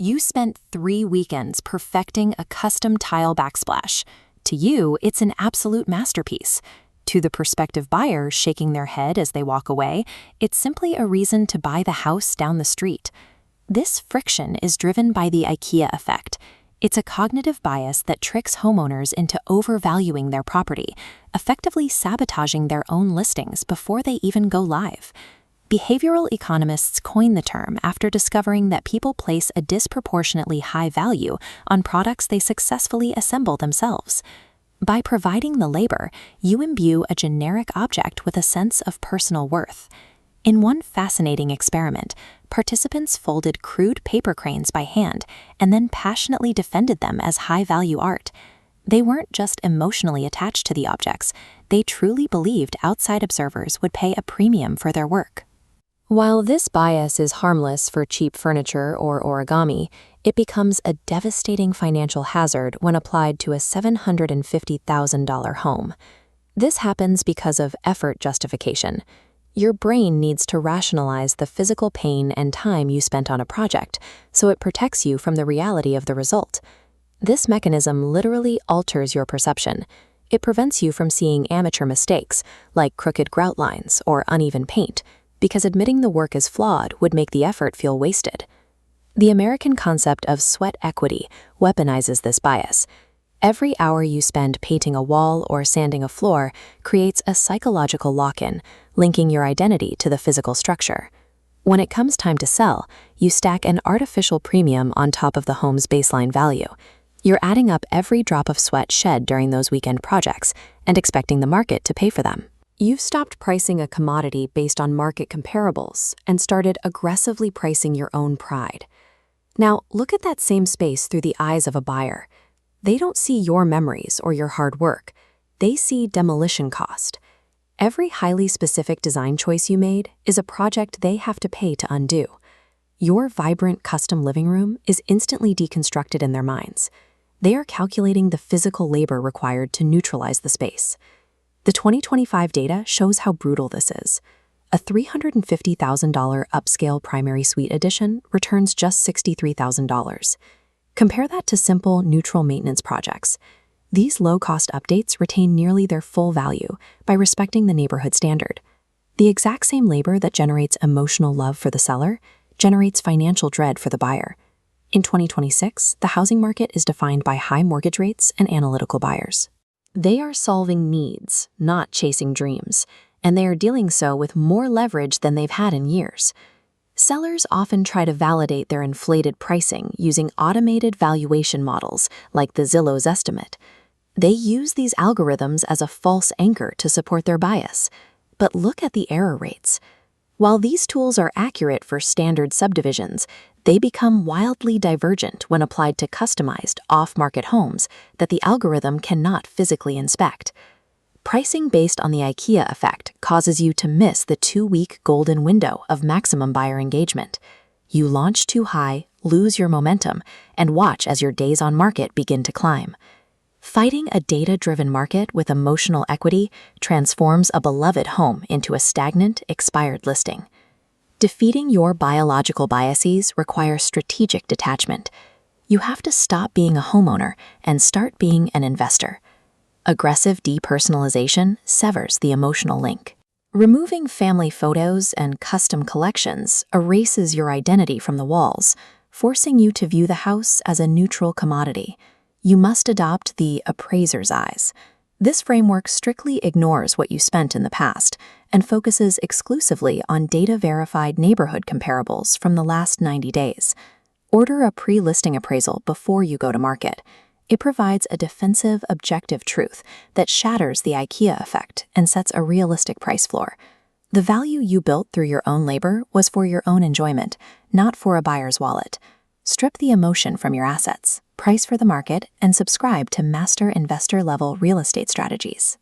You spent 3 weekends perfecting a custom tile backsplash. To you, it's an absolute masterpiece. To the prospective buyer shaking their head as they walk away, it's simply a reason to buy the house down the street. This friction is driven by the IKEA effect. It's a cognitive bias that tricks homeowners into overvaluing their property, effectively sabotaging their own listings before they even go live. Behavioral economists coined the term after discovering that people place a disproportionately high value on products they successfully assemble themselves. By providing the labor, you imbue a generic object with a sense of personal worth. In one fascinating experiment, participants folded crude paper cranes by hand and then passionately defended them as high-value art. They weren't just emotionally attached to the objects, they truly believed outside observers would pay a premium for their work. While this bias is harmless for cheap furniture or origami, it becomes a devastating financial hazard when applied to a $750,000 home. This happens because of effort justification. Your brain needs to rationalize the physical pain and time you spent on a project, so it protects you from the reality of the result. This mechanism literally alters your perception. It prevents you from seeing amateur mistakes, like crooked grout lines or uneven paint, because admitting the work is flawed would make the effort feel wasted. The American concept of sweat equity weaponizes this bias. Every hour you spend painting a wall or sanding a floor creates a psychological lock-in, linking your identity to the physical structure. When it comes time to sell, you stack an artificial premium on top of the home's baseline value. You're adding up every drop of sweat shed during those weekend projects and expecting the market to pay for them. You've stopped pricing a commodity based on market comparables and started aggressively pricing your own pride. Now, look at that same space through the eyes of a buyer. They don't see your memories or your hard work. They see demolition cost. Every highly specific design choice you made is a project they have to pay to undo. Your vibrant custom living room is instantly deconstructed in their minds. They are calculating the physical labor required to neutralize the space. The 2025 data shows how brutal this is. A $350,000 upscale primary suite edition returns just $63,000. Compare that to simple, neutral maintenance projects. These low-cost updates retain nearly their full value by respecting the neighborhood standard. The exact same labor that generates emotional love for the seller generates financial dread for the buyer. In 2026, the housing market is defined by high mortgage rates and analytical buyers. They are solving needs, not chasing dreams, and they are dealing so with more leverage than they've had in years. Sellers often try to validate their inflated pricing using automated valuation models like the Zillow Zestimate. They use these algorithms as a false anchor to support their bias. But look at the error rates. While these tools are accurate for standard subdivisions, they become wildly divergent when applied to customized, off-market homes that the algorithm cannot physically inspect. Pricing based on the IKEA effect causes you to miss the 2-week golden window of maximum buyer engagement. You launch too high, lose your momentum, and watch as your days on market begin to climb. Fighting a data-driven market with emotional equity transforms a beloved home into a stagnant, expired listing. Defeating your biological biases requires strategic detachment. You have to stop being a homeowner and start being an investor. Aggressive depersonalization severs the emotional link. Removing family photos and custom collections erases your identity from the walls, forcing you to view the house as a neutral commodity. You must adopt the appraiser's eyes. This framework strictly ignores what you spent in the past and focuses exclusively on data-verified neighborhood comparables from the last 90 days. Order a pre-listing appraisal before you go to market. It provides a defensive, objective truth that shatters the IKEA effect and sets a realistic price floor. The value you built through your own labor was for your own enjoyment, not for a buyer's wallet. Strip the emotion from your assets, price for the market, and subscribe to master investor-level real estate strategies.